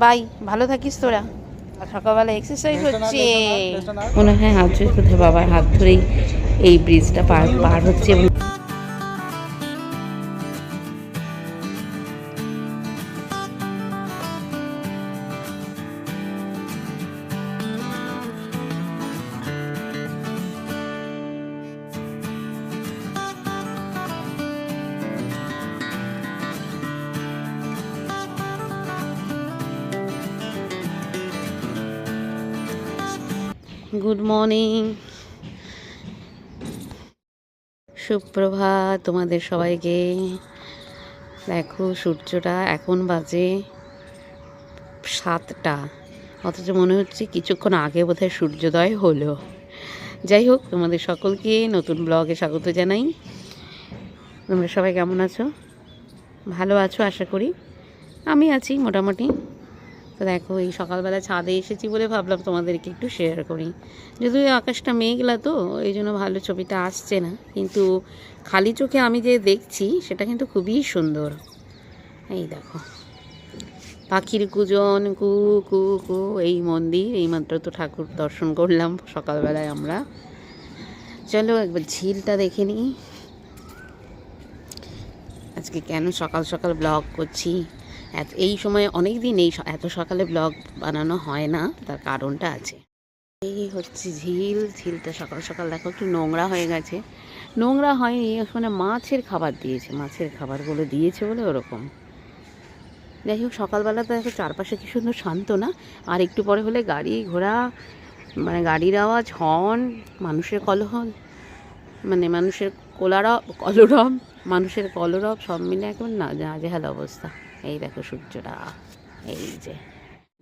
By, ভালো থাকিস তোরা। সকালবেলা এক্সারসাইজ হচ্ছে মনে হয়, হাত ধরে কোথায় বাবার হাত ধরেই এই ব্রিজটা পার হচ্ছে। গুড মর্নিং, সুপ্রভাত তোমাদের সবাইকে। দেখো সূর্যটা এখন বাজে 7টা, অথচ মনে হচ্ছে কিছুক্ষণ আগে বোধহয় সূর্যোদয় হলো। যাই হোক, তোমাদের সকলকে নতুন ব্লগে স্বাগত জানাই। তোমরা সবাই কেমন আছো? ভালো আছো আশা করি। আমি আছি মোটামুটি। তো দেখো, এই সকালবেলা ছাদে এসেছি বলে ভাবলাম তোমাদেরকে একটু শেয়ার করি। যদিও আকাশটা মেঘলা, তো এই জন্য ভালো ছবিটা আসছে না, কিন্তু খালি চোখে আমি যে দেখছি সেটা কিন্তু খুবই সুন্দর। এই দেখো, পাখির কুজন, কু কু কু। এই মন্দির, এইমাত্র তো ঠাকুর দর্শন করলাম সকালবেলায় আমরা। চলো একবার ঝিলটা দেখে নিই। আজকে কেন সকাল সকাল ব্লগ করছি, এই সময় অনেক দিন এত সকালে ব্লগ বানানো হয় না, তার কারণটা আছে। এই হচ্ছে ঝিল। ঝিলটা সকাল সকাল দেখো একটু নোংরা হয়ে গেছে। নোংরা হয়নি, মানে মাছের খাবার দিয়েছে, মাছের খাবারগুলো দিয়েছে বলে ওরকম। যাই হোক, সকালবেলা তো দেখো চারপাশে কি সুন্দর শান্ত না? আর একটু পরে হলে গাড়ি ঘোড়া, মানে গাড়ির আওয়াজ, হর্ন, মানুষের কলহল, মানে মানুষের কলরব, মানুষের কলরব সব মিলে একবার নাজেহাল অবস্থা। এই দেখো সূর্যটা, এই যে।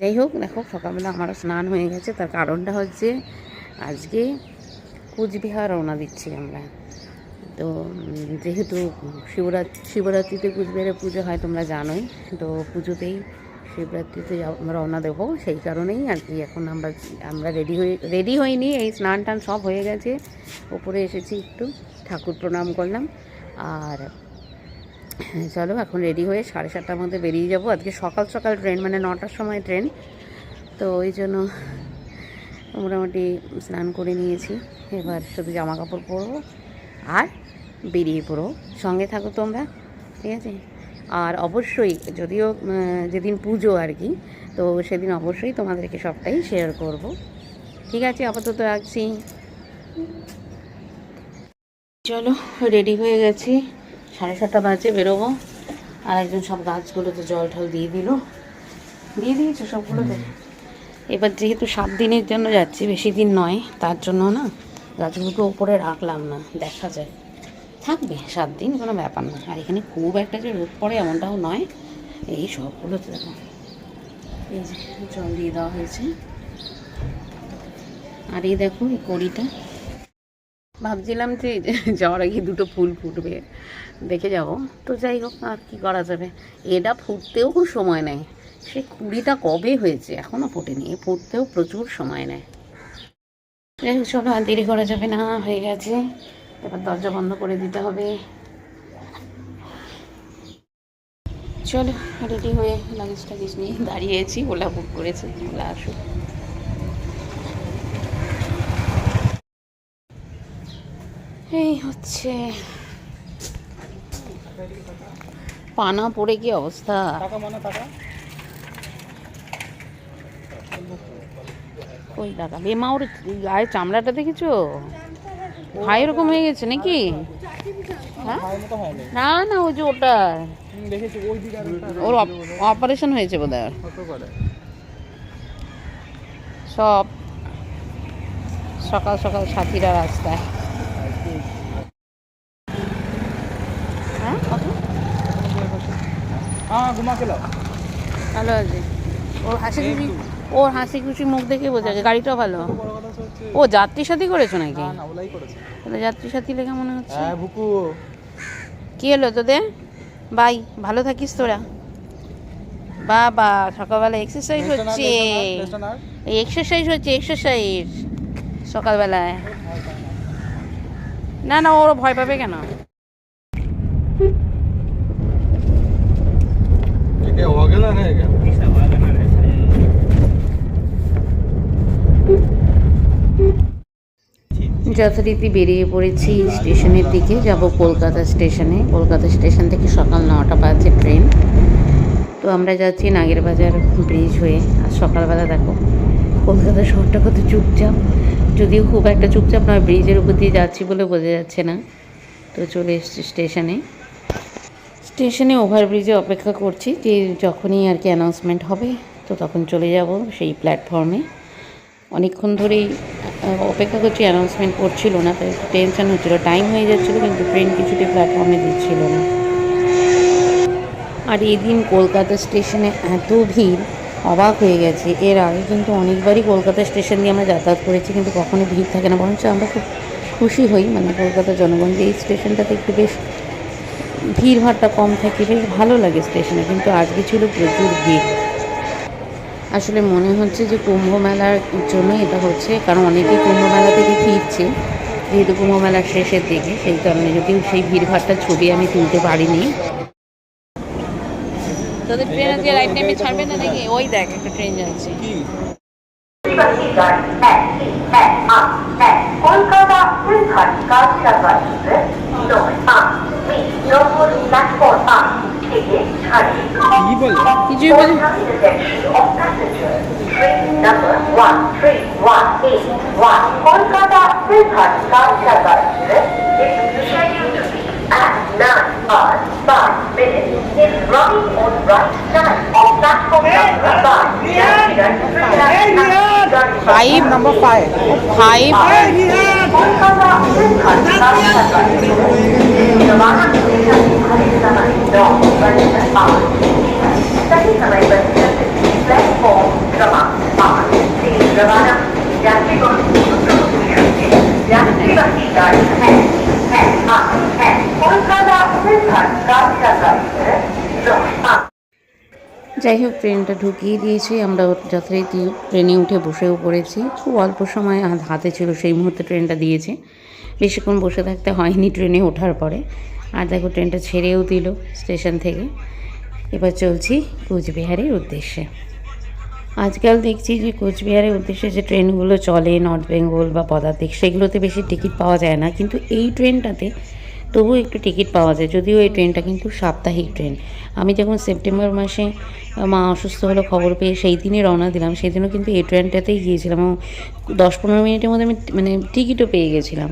যাই হোক, দেখো সকালবেলা আমারও স্নান হয়ে গেছে। তার কারণটা হচ্ছে আজকে কুচবিহার রওনা দিচ্ছি আমরা। তো যেহেতু শিবরাত্রিতে কুচবিহারে পুজো হয় তোমরা জানোই, তো পুজোতেই শিবরাত্রিতে রওনা দেবো, সেই কারণেই আর কি। এখন আমরা রেডি হইনি, এই স্নান টান সব হয়ে গেছে। ওপরে এসেছি, একটু ঠাকুর প্রণাম করলাম, আর চলো এখন রেডি হয়ে 7:30টার মধ্যে বেরিয়ে যাব। আজকে সকাল সকাল ট্রেন, মানে 9টার সময় ট্রেন, তো ওই জন্য মোটামুটি স্নান করে নিয়েছি। এবার শুধু জামা কাপড় পরবো আর বেরিয়ে পড়ো। সঙ্গে থাকো তোমরা, ঠিক আছে? আর অবশ্যই, যদিও যেদিন পুজো আর কি, তো সেদিন অবশ্যই তোমাদেরকে সবটাই শেয়ার করব, ঠিক আছে? আপাতত রাখছি। চলো, রেডি হয়ে গেছি, 7:30 বাজে বেরোবো। আর একজন সব গাছগুলোতে জল ঠল দিয়ে দিয়েছে সবগুলোতে। এবার যেহেতু 7 দিনের জন্য যাচ্ছি, বেশি দিন নয়, তার জন্য না গাছগুলোকে উপরে রাখলাম না, দেখা যায় থাকবে 7 দিন, কোনো ব্যাপার না। আর এখানে খুব একটা যে রোদ পড়ে এমনটাও নয়। এই সবগুলোতে দেখো এই যে জল দিয়ে দেওয়া হয়েছে। আর এই দেখো এই কড়িটা, ভাবছিলাম যে যাওয়ার আগে 2টো ফুল ফুটবে, দেখে যাব। তো যাই হোক, আর কি করা যাবে, এটা ফুটতেও খুব সময় নেয়। সে কুড়িটা কবে হয়েছে, এখনও ফোটেনি, ফুটতেও প্রচুর সময় নেয়। যাই হোক, চলো আর দেরি করা যাবে না, হয়ে গেছে। এবার দরজা বন্ধ করে দিতে হবে। চলো রেডি হয়ে লাগেজ টাগেজ নিয়ে দাঁড়িয়েছি, ওলা বুক করেছি, ওলা আসুক। এই হচ্ছে পানা পড়ে কি অবস্থা। ওই টাকা বেমা, ওর গায়ের চামড়াটা দেখেছো? ভাই এরকম হয়ে গেছে নাকি? হ্যাঁ, না না, ওই যে ওটা ওর অপারেশন হয়েছে বোধহয়। সব সকাল সকাল সাথীরা রাস্তায়। হ্যাঁ, ভালো আছে ওর হাসি খুশি মুখ দেখে বোঝা যায়। গাড়িটাও ভালো। ও যাত্রী সাথী করেছো নাকি? তাহলে যাত্রী সাথী লেখা মনে হচ্ছে। কি হলো তোদের? বাই, ভালো থাকিস তোরা। বাবা, সকালবেলা এক্সারসাইজ হচ্ছে, এক্সারসাইজ সকালবেলায়। না না, ওর ভয় পাবে কেন? क्या हुआ क्या ना है क्या? যথারীতি বেরিয়ে পড়েছি স্টেশনের দিকে, যাব কলকাতা স্টেশনে। কলকাতা স্টেশন থেকে সকাল 9টা বাজে ট্রেন। তো আমরা যাচ্ছি নাগেরবাজার ব্রিজ হয়ে। আর সকালবেলা দেখো কলকাতা শহরটা কত চুপচাপ, যদিও খুব একটা চুপচাপ নয়, ব্রিজের উপর দিয়ে যাচ্ছি বলে বোঝা যাচ্ছে না। তো চলে এসেছি স্টেশনে ওভারব্রিজে অপেক্ষা করছি যে যখনই আর কি অ্যানাউন্সমেন্ট হবে তো তখন চলে যাব সেই প্ল্যাটফর্মে। অনেকক্ষণ ধরেই অপেক্ষা করছি, অ্যানাউন্সমেন্ট করছিল না, তাই একটু টেনশন হচ্ছিলো, টাইম হয়ে যাচ্ছিলো কিন্তু ট্রেন কিছুতেই প্ল্যাটফর্মে দিচ্ছিল না। আর এদিন কলকাতা স্টেশনে এত ভিড়, অবাক হয়ে গেছে। এর আগে কিন্তু অনেকবারই কলকাতা স্টেশন দিয়ে আমরা যাতায়াত করেছি, কিন্তু কখনোই ভিড় থাকে না, বরঞ্চ আমরা খুব খুশি হই মানে কলকাতার জনগণ যে এই স্টেশনটাতে একটু বেশ ভিড়ভাড়টা কম থাকে, বেশ ভালো লাগে স্টেশনে। কিন্তু আজকে ছিল প্রচুর ভিড়। আসলে মনে হচ্ছে যে কুম্ভ মেলার জন্য এটা হচ্ছে, কারণ অনেকেই কুম্ভ মেলা থেকে ফিরছে, যেহেতু কুম্ভ মেলার শেষের দিকে, সেই কারণে। যদিও সেই ভিড়ভাড়টার ছবি আমি তুলতে পারিনি। তোদের ট্রেন আজকে রাইট টাইমে ছাড়বে না নাকি? ওই দেখ একটা ট্রেন যাচ্ছে। কলকাতা কিছুই বলে। Number 13181 Kolkata Silhouette Kalkata is scheduled to be at 9 hours 5 minutes. Is running on right side of platform number 5. Number 5. Kolkata Silhouette Kalkata Ravana Station खड़े समय 9:05 सही समय पर प्लेटफॉर्म क्रमांक 5 से रवाना यात्रीगण यात्रीवाही गाड़ी है कोलकाता सिलहट कालका যাই হোক, ট্রেনটা ঢুকিয়ে দিয়েছি। আমরা যথারীতি ট্রেনে উঠে বসেও পড়েছি। খুব অল্প সময় হাতে ছিল সেই মুহূর্তে ট্রেনটা দিয়েছে, বেশিক্ষণ বসে থাকতে হয়নি ট্রেনে ওঠার পরে। আর দেখো ট্রেনটা ছেড়েও দিল স্টেশন থেকে। এবার চলছি কোচবিহারের উদ্দেশ্যে। আজকাল দেখছি যে কোচবিহারের উদ্দেশ্যে যে ট্রেনগুলো চলে নর্থ বেঙ্গল বা পদাতিক, সেগুলোতে বেশি টিকিট পাওয়া যায় না, কিন্তু এই ট্রেনটাতে তবুও একটু টিকিট পাওয়া যায়। যদিও এই ট্রেনটা কিন্তু সাপ্তাহিক ট্রেন। আমি যখন সেপ্টেম্বর মাসে মা অসুস্থ হলো খবর পেয়ে সেই দিনই রওনা দিলাম, সেই দিনও কিন্তু এই ট্রেনটাতেই গিয়েছিলাম এবং 10-15 মিনিটের মধ্যে আমি মানে টিকিটও পেয়ে গেছিলাম।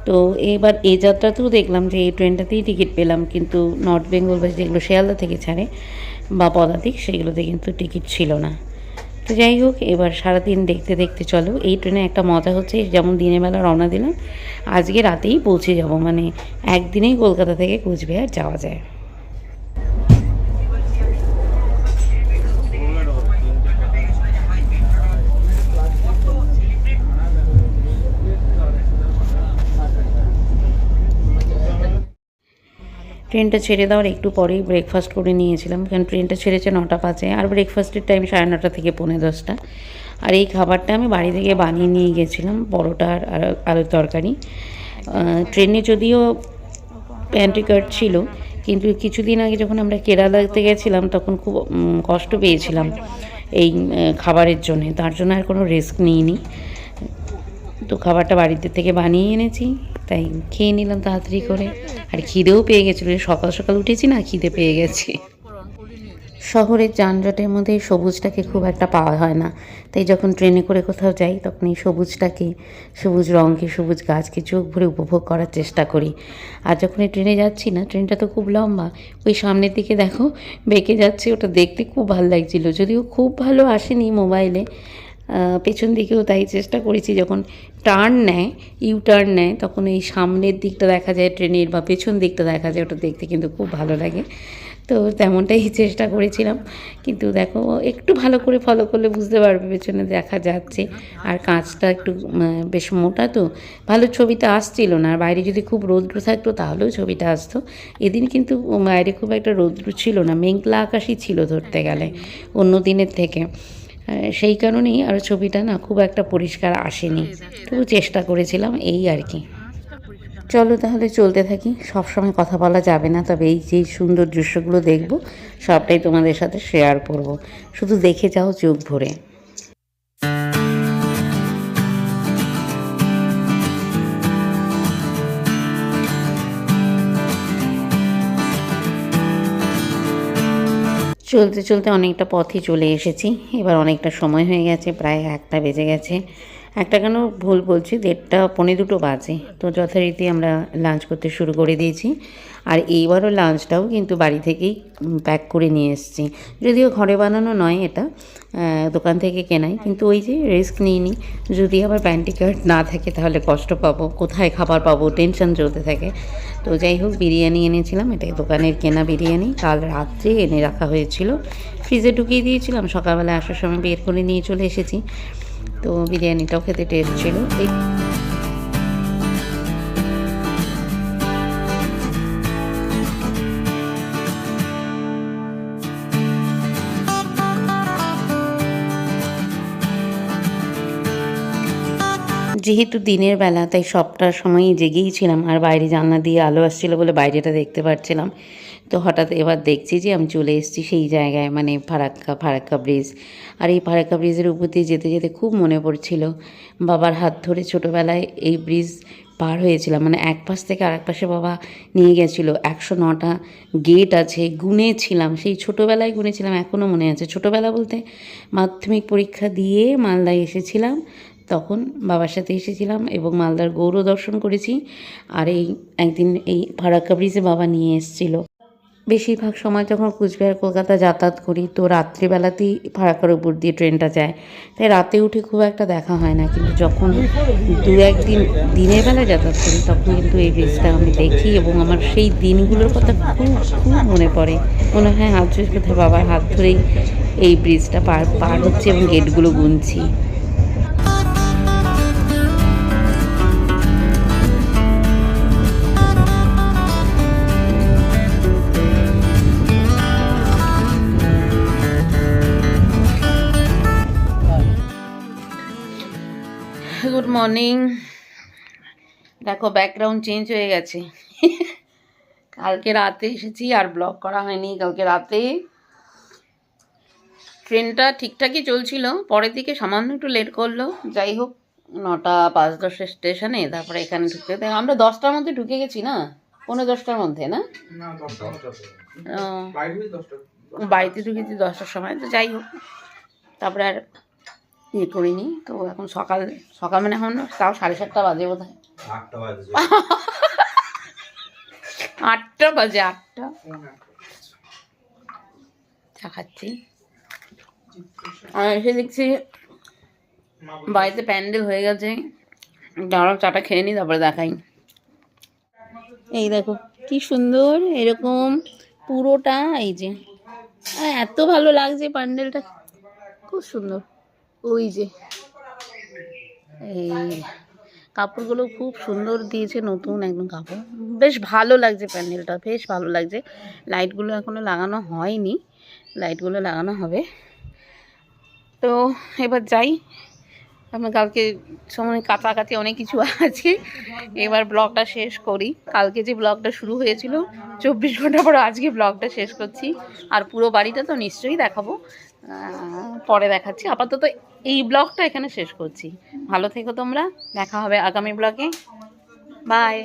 তো এবার এই যাত্রাতেও দেখলাম যে এই ট্রেনটাতেই টিকিট পেলাম, কিন্তু নর্থ বেঙ্গল বা যেগুলো শিয়ালদা থেকে ছাড়ে বা পদাতিক, সেগুলোতে কিন্তু টিকিট ছিল না। তো যাই হোক, এবার সারাদিন দেখতে দেখতে চলো। এই ট্রেনে একটা মজা হচ্ছে, যেমন দিনের বেলা রওনা দিলাম, আজকে রাতেই পৌঁছে যাব, মানে একদিনেই কলকাতা থেকে কোচবিহার যাওয়া যায়। ট্রেনটা ছেড়ে দেওয়ার একটু পরেই ব্রেকফাস্ট করে নিয়েছিলাম, কারণ ট্রেনটা ছেড়েছে 9টা 5-এ, আর ব্রেকফাস্টের টাইম 9:30 থেকে 10:45। আর এই খাবারটা আমি বাড়ি থেকে বানিয়ে নিয়ে গেছিলাম, পরোটা আর আলুর তরকারি। ট্রেনে যদিও প্যান্ট্রি কার্ড ছিল, কিন্তু কিছুদিন আগে যখন আমরা কেরালাতে গেছিলাম তখন খুব কষ্ট পেয়েছিলাম এই খাবারের জন্যে, তার জন্য আর কোনো রিস্ক নিইনি। তো খাবারটা বাড়িতে থেকে বানিয়ে এনেছি, তাই খেয়ে নিলাম তাড়াতাড়ি করে। আর খিদেও পেয়ে গেছিলো, সকাল সকাল উঠেছি না, খিদে পেয়ে গেছে। শহরের যানজটের মধ্যে সবুজটাকে খুব একটা পাওয়া হয় না, তাই যখন ট্রেনে করে কোথাও যাই তখন এই সবুজটাকে, সবুজ রঙকে, সবুজ গাছকে চোখ ভরে উপভোগ করার চেষ্টা করি। আর যখন এই ট্রেনে যাচ্ছি না, ট্রেনটা তো খুব লম্বা, ওই সামনের দিকে দেখো বেঁকে যাচ্ছে, ওটা দেখতে খুব ভালো লাগছিলো। যদিও খুব ভালো আসেনি মোবাইলে, পেছন দিকেও তাই চেষ্টা করেছি, যখন টার্ন নেয়, টার্ন নেয়, তখন এই সামনের দিকটা দেখা যায় ট্রেনের বা পেছন দিকটা দেখা যায়, ওটা দেখতে কিন্তু খুব ভালো লাগে। তো তেমনটাই চেষ্টা করেছিলাম, কিন্তু দেখো একটু ভালো করে ফলো করলে বুঝতে পারবে পেছনে দেখা যাচ্ছে। আর কাঁচটা একটু বেশ মোটা, তো ভালো ছবিটা আসছিল না। আর বাইরে যদি খুব রৌদ্র থাকতো তাহলেও ছবিটা আসতো। এদিন কিন্তু বাইরে খুব একটা রৌদ্র ছিল না, মেঘলা আকাশই ছিল ধরতে গেলে অন্য দিনের থেকে, সেই কারণেই আর ছবিটা না খুব একটা পরিষ্কার আসেনি। তবু চেষ্টা করেছিলাম, এই আর কি। চলো তাহলে চলতে থাকি। সবসময় কথা বলা যাবে না, তবে এই যে সুন্দর দৃশ্যগুলো দেখব সবটাই তোমাদের সাথে শেয়ার করব, শুধু দেখে যাও চোখ ভরে। চলতে চলতে অনেকটা পথই চলে এসেছি। এবার অনেকটা সময় হয়ে গেছে, প্রায় 1টা বেজে গেছে। 1টা কেন, ভুল বলছি, 1:30 পৌনে 2 বাজে। তো যথারীতি আমরা লাঞ্চ করতে শুরু করে দিয়েছি। আর এইবারও লাঞ্চটাও কিন্তু বাড়ি থেকেই প্যাক করে নিয়ে এসেছি। যদিও ঘরে বানানো নয় এটা, দোকান থেকে কেনাই, কিন্তু ওই যে রিস্ক নিইনি। যদি আবার প্যান্টি কার্ড না থাকে তাহলে কষ্ট পাবো, কোথায় খাবার পাবো, টেনশন চলতে থাকে। তো যাই হোক, বিরিয়ানি এনেছিলাম, এটা দোকানের কেনা বিরিয়ানি, কাল রাত্রে এনে রাখা হয়েছিল, ফ্রিজে ঢুকিয়ে দিয়েছিলাম, সকালবেলা আসার সময় বের করে নিয়ে চলে এসেছি। তো বিরিয়ানিটাও খেতে টেস্ট ছিল। এই যেহেতু দিনের বেলা, তাই সবটা সময়ই জেগেই ছিলাম, আর বাইরে জানলা দিয়ে আলো আসছিল বলে বাইরেটা দেখতে পাচ্ছিলাম। তো হঠাৎ এবার দেখছি যে আমি চলে এসেছি সেই জায়গায়, মানে ফারাক্কা ব্রিজ। আর এই ফারাক্কা ব্রিজের উপর দিয়ে যেতে যেতে খুব মনে পড়ছিল বাবার হাত ধরে ছোটোবেলায় এই ব্রিজ পার হয়েছিলাম। মানে এক পাশ থেকে আরেক পাশে বাবা নিয়ে গেছিলো। 109টা গেট আছে, গুনেছিলাম, সেই ছোটোবেলায় গুনেছিলাম, এখনও মনে আছে। ছোটোবেলা বলতে মাধ্যমিক পরীক্ষা দিয়ে মালদায় এসেছিলাম, তখন বাবার সাথে এসেছিলাম এবং মালদার গৌর দর্শন করেছি। আর এই একদিন এই ফারাক্কা ব্রিজে বাবা নিয়ে এসেছিলো। বেশিরভাগ সময় যখন কুচবিহার কলকাতা যাতায়াত করি, তো রাত্রিবেলাতেই ফারাক্কার উপর দিয়ে ট্রেনটা যায়, তাই রাতে উঠে খুব একটা দেখা হয় না। কিন্তু যখন 2-1 দিন দিনের বেলা যাতায়াত করি, তখন কিন্তু এই ব্রিজটা আমি দেখি এবং আমার সেই দিনগুলোর কথা খুব খুব মনে পড়ে। মনে হয় হাত ধরে কোথায় বাবার হাত ধরেই এই ব্রিজটা পার হচ্ছে এবং গেটগুলো গুনছি। Good morning. দেখো, ব্যাকগ্রাউন্ড চেঞ্জ হয়ে গেছে। কালকে রাতে এসেছি, আর ব্লগ করা হয়নি। কালকে রাতে ট্রেনটা ঠিকঠাকই চলছিল, পরের দিকে সামান্য একটু লেট করলো। যাই হোক, 9টা 5-10 স্টেশনে, তারপরে এখানে ঢুকতে আমরা 10টার মধ্যে ঢুকে গেছি না, 9:45-10টার মধ্যে না, বাড়িতে ঢুকেছি 10টার সময়। তো যাই হোক, তারপরে আর ইয়ে করিনি। তো এখন সকাল সকাল মানে এখন তাও 7:30 বাজে বোধ হয়। 8টা বাজে, 8টা চা খাচ্ছি। আর এসে দেখছি বাড়িতে প্যান্ডেল হয়ে গেছে। দাঁড়াও, চাটা খেয়ে নিই, তারপরে দেখাই। এই দেখো কি সুন্দর, এরকম পুরোটা, এই যে এত ভালো লাগছে প্যান্ডেলটা, খুব সুন্দর। ওই যে এই কাপড়গুলো খুব সুন্দর দিয়েছে, নতুন একদম কাপড়, বেশ ভালো লাগছে প্যান্ডেলটা, বেশ ভালো লাগছে। লাইটগুলো এখনও লাগানো হয়নি, লাইটগুলো লাগানো হবে। তো এবার যাই, আমি কালকে সময় কাছাকাছি অনেক কিছু আছে, এবার ব্লগটা শেষ করি। কালকে যে ব্লগটা শুরু হয়েছিল 24 ঘন্টা পর, আজকে ব্লগটা শেষ করছি। আর পুরো বাড়িটা তো নিশ্চয়ই দেখাবো, পরে দেখাচ্ছি। আপাতত এই ব্লগটা এখানে শেষ করছি। ভালো থেকো তোমরা, দেখা হবে আগামী ব্লগে। বাই।